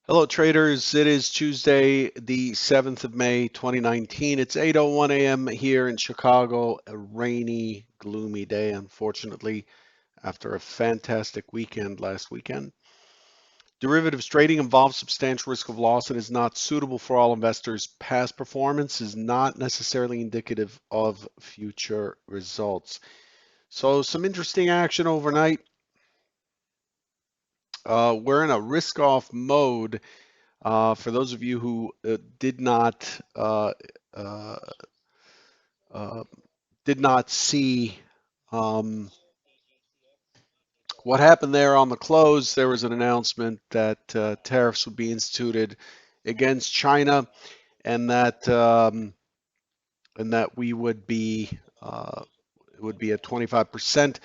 Hello, traders. It is Tuesday, the 7th of May, 2019. It's 8:01 a.m. here in Chicago, a rainy, gloomy day, unfortunately, after a fantastic weekend last weekend. Derivatives trading involves substantial risk of loss and is not suitable for all investors. Past performance is not necessarily indicative of future results. So, some interesting action overnight. We're in a risk off mode. For those of you who uh, uh, did not see um, what happened there on the close, there was an announcement that tariffs would be instituted against China, and that we would be it would be at 25%.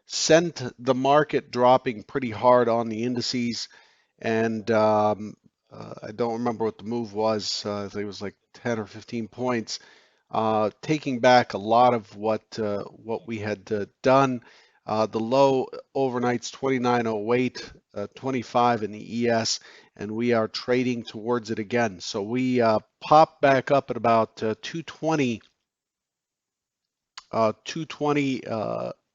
Sent the market dropping pretty hard on the indices, and I don't remember what the move was. I think it was like 10 or 15 points, taking back a lot of what we had done. The low overnight's 29.08, 25 in the ES, and we are trading towards it again. So we popped back up at about 220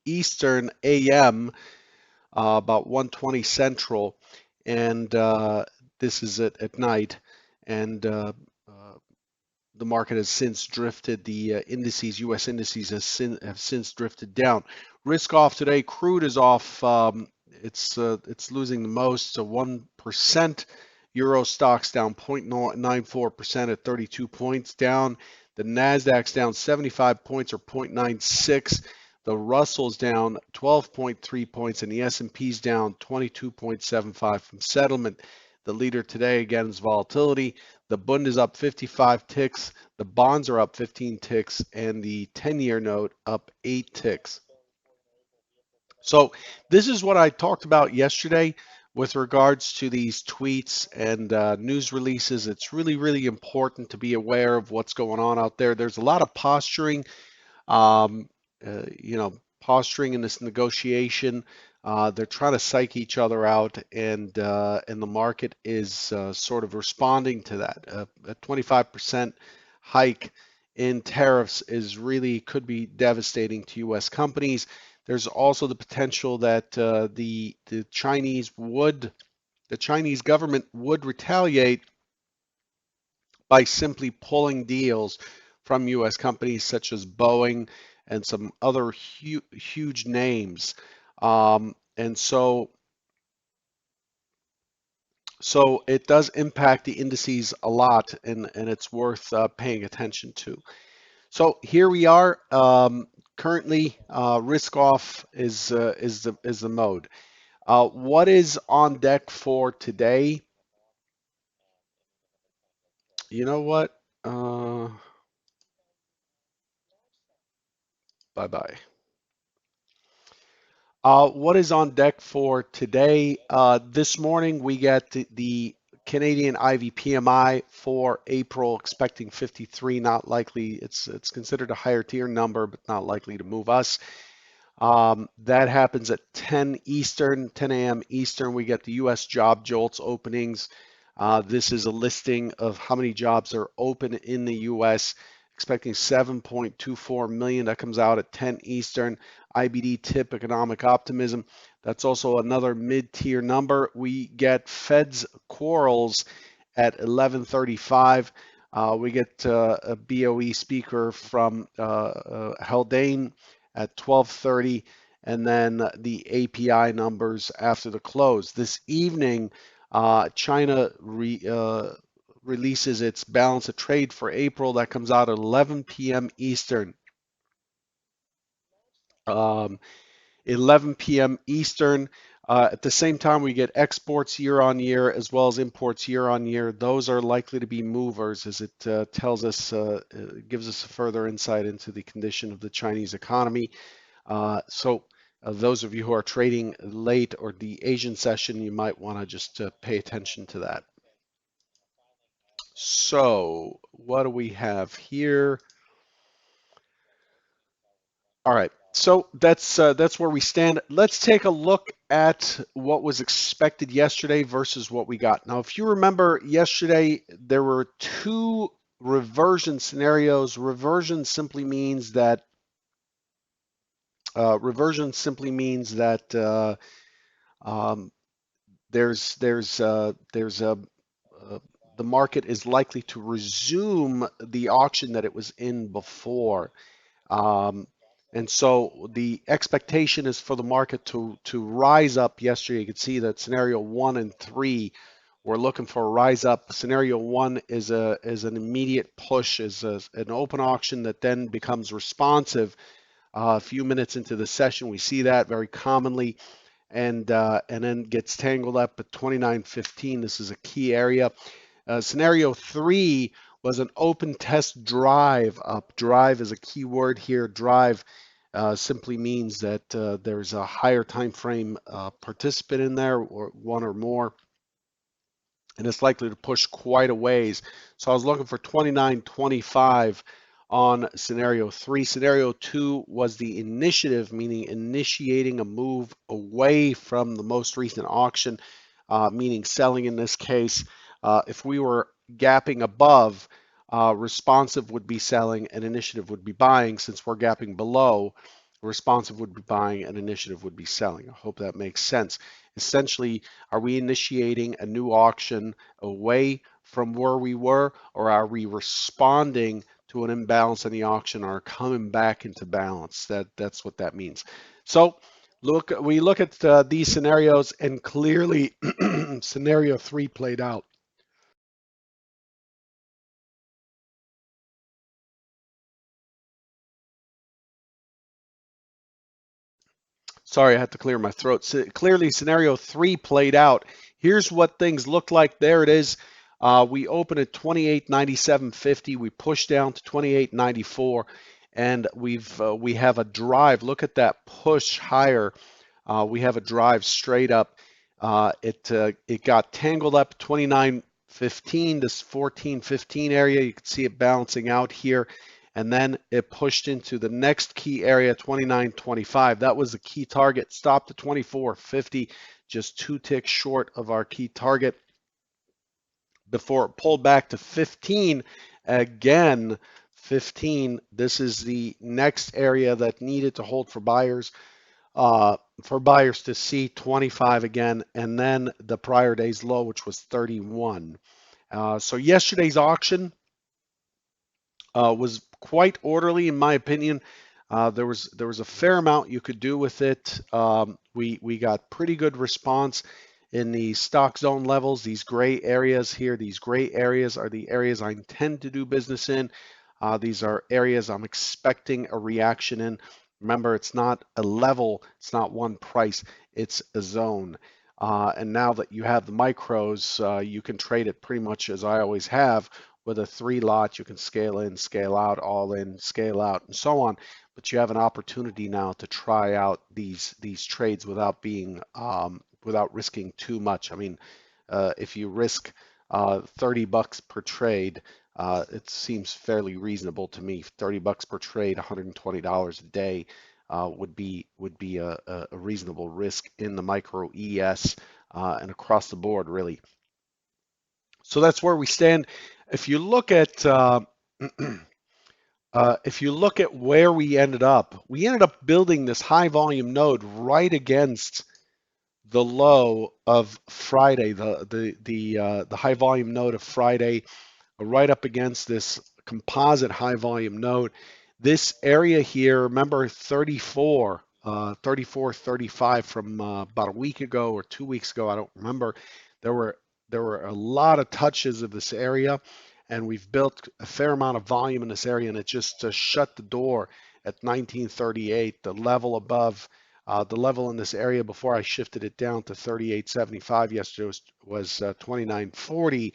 Eastern AM, about 120 Central, and this is at night, and the market has since drifted. The indices, U.S. indices, have since drifted down. Risk off today. Crude is off. It's losing the most, so 1%. Euro stocks down 0.94% at 32 points down. The Nasdaq's down 75 points or 0.96. The Russell's down 12.3 points, and the S&P's down 22.75 from settlement. The leader today again is volatility. The Bund is up 55 ticks, the bonds are up 15 ticks, and the 10-year note up 8 ticks. So this is what I talked about yesterday with regards to these tweets and news releases. It's really, really important to be aware of what's going on out there. There's a lot of posturing, um, posturing in this negotiation. They're trying to psych each other out, and the market is sort of responding to that. A 25% hike in tariffs is really could be devastating to U.S. companies. There's also the potential that the Chinese government would retaliate by simply pulling deals from U.S. companies such as Boeing and some other huge names. And so it does impact the indices a lot, and it's worth paying attention to. So here we are. Currently, risk off is the mode. What is on deck for today? You know what? Bye bye. What is on deck for today? This morning we get the Canadian IV PMI for April, expecting 53. Not likely. It's considered a higher tier number, but not likely to move us. That happens at 10 Eastern, 10 a.m. Eastern. We get the U.S. job jolts openings. This is a listing of how many jobs are open in the U.S. Expecting 7.24 million. That comes out at 10 Eastern. IBD tip economic optimism. That's also another mid-tier number. We get Fed's quarrels at 11:35. We get a BOE speaker from Haldane at 12:30, and then the API numbers after the close. This evening, China releases its balance of trade for April. That comes out at 11 p.m. Eastern. Um, 11 p.m. Eastern. At the same time, we get exports year on year as well as imports year on year. Those are likely to be movers, as it gives us further insight into the condition of the Chinese economy. So those of you who are trading late or the Asian session, you might want to just pay attention to that. So what do we have here? All right. So that's where we stand. Let's take a look at what was expected yesterday versus what we got. Now, if you remember yesterday, there were two reversion scenarios. Reversion simply means that um, there's a uh, the market is likely to resume the auction that it was in before. Um, and so the expectation is for the market to rise up yesterday. You can see that scenario 1 and 3, we're looking for a rise up. Scenario 1 is an immediate push, an open auction that then becomes responsive. A few minutes into the session, we see that very commonly, and then gets tangled up at 29.15. This is a key area. Scenario 3 was an open test drive up. Drive is a key word here. Drive simply means that there's a higher time frame participant in there, or one or more, and it's likely to push quite a ways. So I was looking for 29.25 on scenario 3. Scenario 2 was the initiative, meaning initiating a move away from the most recent auction, meaning selling in this case. If we were gapping above, responsive would be selling and initiative would be buying. Since we're gapping below, responsive would be buying and initiative would be selling. I hope that makes sense. Essentially, are we initiating a new auction away from where we were, or are we responding to an imbalance in the auction or coming back into balance? That's what that means. So we look at these scenarios, and clearly scenario 3 played out. Sorry, I had to clear my throat. So clearly, scenario 3 played out. Here's what things look like. There it is. We open at 28.9750. We push down to 28.94, and we have a drive. Look at that push higher. We have a drive straight up. It got tangled up 29.15, this 14.15 area. You can see it balancing out here, and then it pushed into the next key area, 29.25. That was the key target. Stopped at 24.50, just 2 ticks short of our key target before it pulled back to 15 again. 15. This is the next area that needed to hold for buyers to see 25 again, and then the prior day's low, which was 31. So yesterday's auction was quite orderly, in my opinion. There was a fair amount you could do with it. We got pretty good response in the stock zone levels. These gray areas here, these gray areas are the areas I intend to do business in. These are areas I'm expecting a reaction in. Remember, it's not a level, it's not one price, it's a zone. And now that you have the micros, you can trade it pretty much as I always have. With a 3 lot, you can scale in, scale out, all in, scale out, and so on. But you have an opportunity now to try out these trades without being without risking too much. I mean, if you risk $30 per trade, it seems fairly reasonable to me. $30 per trade, $120 a day would be a reasonable risk in the micro ES and across the board, really. So that's where we stand. If you look at if you look at where we ended up building this high volume node right against the low of Friday, the high volume node of Friday, right up against this composite high volume node. This area here, remember 34, 35 from about a week ago or 2 weeks ago, I don't remember. There were there were a lot of touches of this area, and we've built a fair amount of volume in this area, and it just shut the door at 1938, the level above. The level in this area before I shifted it down to 38.75 yesterday was 29.40,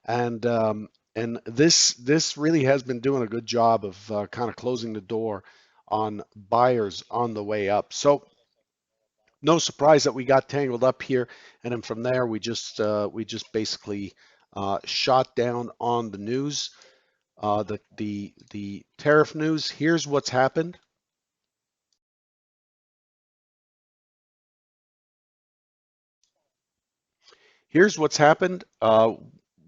and this really has been doing a good job of kind of closing the door on buyers on the way up. So no surprise that we got tangled up here, and then from there we just basically shot down on the news, the tariff news. Here's what's happened. Here's what's happened.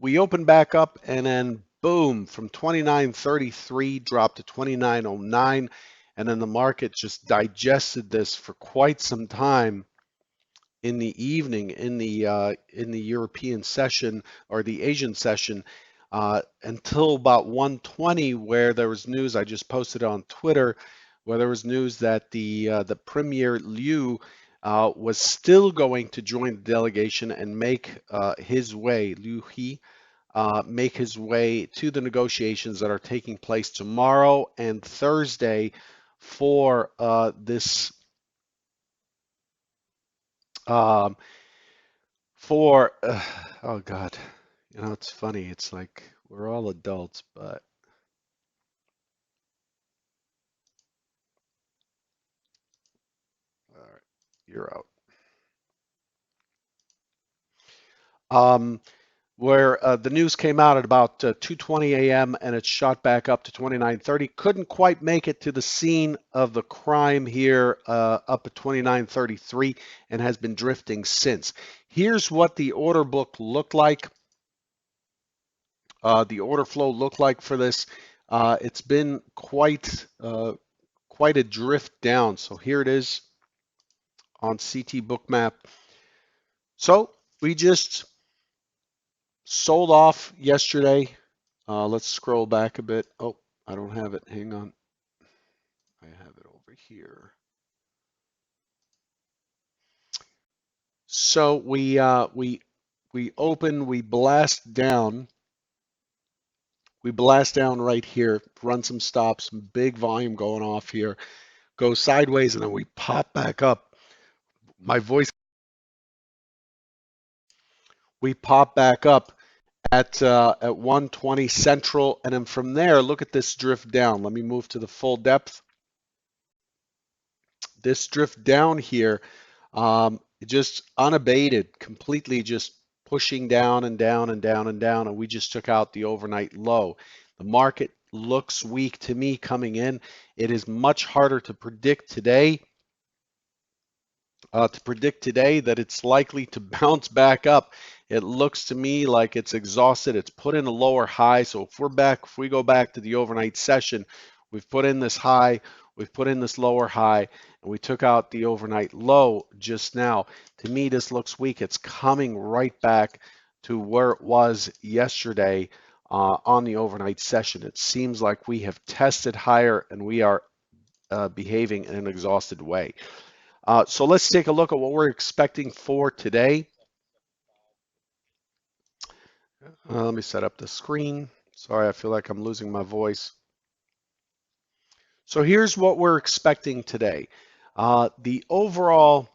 We opened back up and then boom, from 29.33 dropped to 29.09, and then the market just digested this for quite some time in the evening in the European session or the Asian session until about 1:20, where there was news. I just posted on Twitter where there was news that the Premier Liu was still going to join the delegation and make his way, Liu He, make his way to the negotiations that are taking place tomorrow and Thursday for this. Um, For, oh God, it's funny. It's like we're all adults, but all right, you're out. Um, where the news came out at about 2:20 a.m. and it shot back up to 29:30. Couldn't quite make it to the scene of the crime here up at 29:33 and has been drifting since. Here's what the order book looked like. The order flow looked like for this. It's been quite a drift down. So here it is on CT Bookmap. So we just sold off yesterday. Let's scroll back a bit. Oh, I don't have it. Hang on. I have it over here. So we open, we blast down. We blast down right here, run some stops, some big volume going off here, go sideways, and then we pop back up. My voice, we pop back up at 120 central, and then from there, look at this drift down. Let me move to the full depth. This drift down here, just unabated, completely just pushing down and down and down and down, and we just took out the overnight low. The market looks weak to me coming in. It is much harder to predict today. That it's likely to bounce back up. It looks to me like it's exhausted. It's put in a lower high. So if we go back to the overnight session, we've put in this high, we've put in this lower high, and we took out the overnight low just now. To me, this looks weak. It's coming right back to where it was yesterday on the overnight session. It seems like we have tested higher and we are behaving in an exhausted way. So let's take a look at what we're expecting for today. Let me set up the screen. Sorry, I feel like I'm losing my voice. So here's what we're expecting today. The overall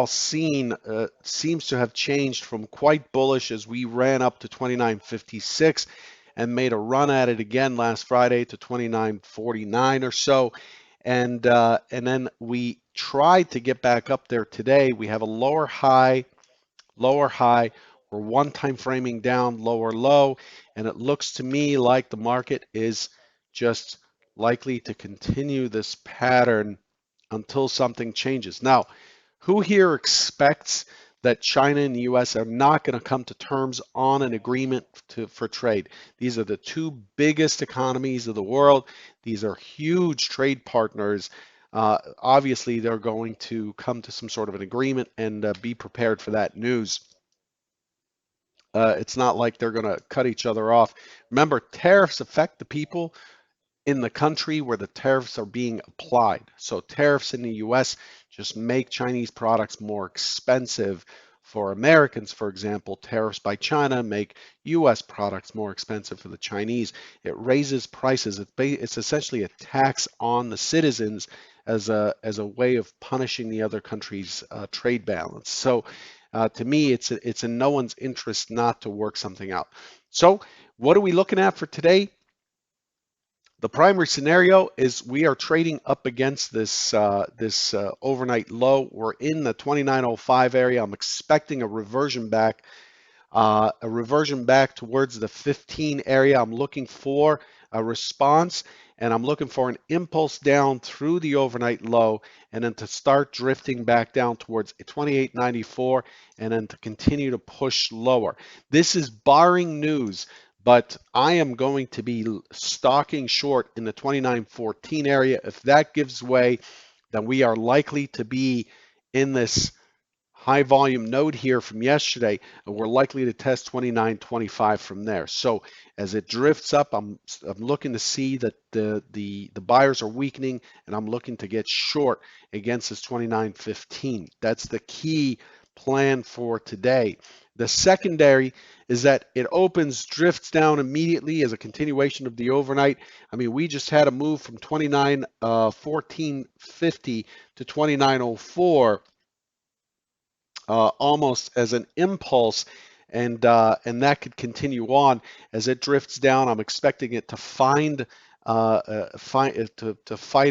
scene seems to have changed from quite bullish as we ran up to 29.56 and made a run at it again last Friday to 29.49 or so. And then we tried to get back up there today. We have a lower high. We're one time framing down, lower low, and it looks to me like the market is just likely to continue this pattern until something changes. Now, who here expects that China and the US are not going to come to terms on an agreement for trade? These are the two biggest economies of the world. These are huge trade partners. Obviously, they're going to come to some sort of an agreement and be prepared for that news. It's not like they're going to cut each other off. Remember, tariffs affect the people in the country where the tariffs are being applied. So tariffs in the US just make Chinese products more expensive. For Americans, for example, tariffs by China make US products more expensive for the Chinese. It raises prices. It's essentially a tax on the citizens as a way of punishing the other country's trade balance. So to me, it's in no one's interest not to work something out. So what are we looking at for today? The primary scenario is we are trading up against this overnight low. We're in the 2905 area. I'm expecting a reversion back towards the 15 area. I'm looking for a response, and I'm looking for an impulse down through the overnight low and then to start drifting back down towards 28.94 and then to continue to push lower. This is barring news, but I am going to be stalking short in the 29.14 area. If that gives way, then we are likely to be in this high volume node here from yesterday, and we're likely to test 29.25 from there. So as it drifts up, I'm looking to see that the buyers are weakening, and I'm looking to get short against this 29.15. That's the key plan for today. The secondary is that it opens, drifts down immediately as a continuation of the overnight. I mean, we just had a move from 29.1450 to 29.04 almost as an impulse, and that could continue on as it drifts down. I'm expecting it to to fight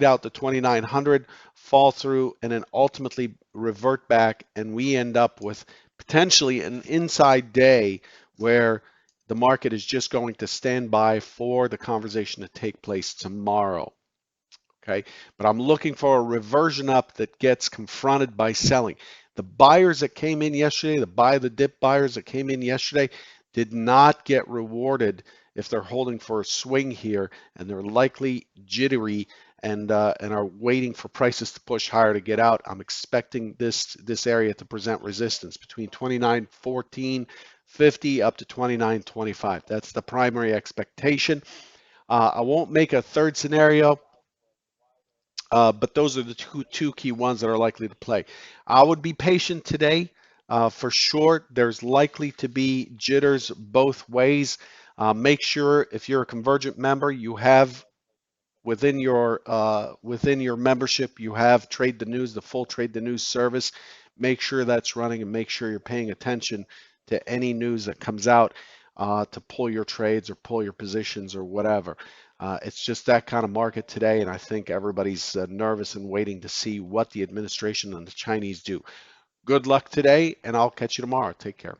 out the 2900, fall through, and then ultimately revert back, and we end up with potentially an inside day where the market is just going to stand by for the conversation to take place tomorrow. Okay, but I'm looking for a reversion up that gets confronted by selling. The buyers that came in yesterday, the buy the dip buyers that came in yesterday, did not get rewarded if they're holding for a swing here, and they're likely jittery and are waiting for prices to push higher to get out. I'm expecting this area to present resistance between 29.1450 up to 29.25. That's the primary expectation. I won't make a third scenario. But those are the two key ones that are likely to play. I would be patient today. For sure, there's likely to be jitters both ways. Make sure if you're a Convergent member, you have within your membership, you have Trade the News, the full Trade the News service. Make sure that's running and make sure you're paying attention to any news that comes out to pull your trades or pull your positions or whatever. It's just that kind of market today, and I think everybody's nervous and waiting to see what the administration and the Chinese do. Good luck today, and I'll catch you tomorrow. Take care.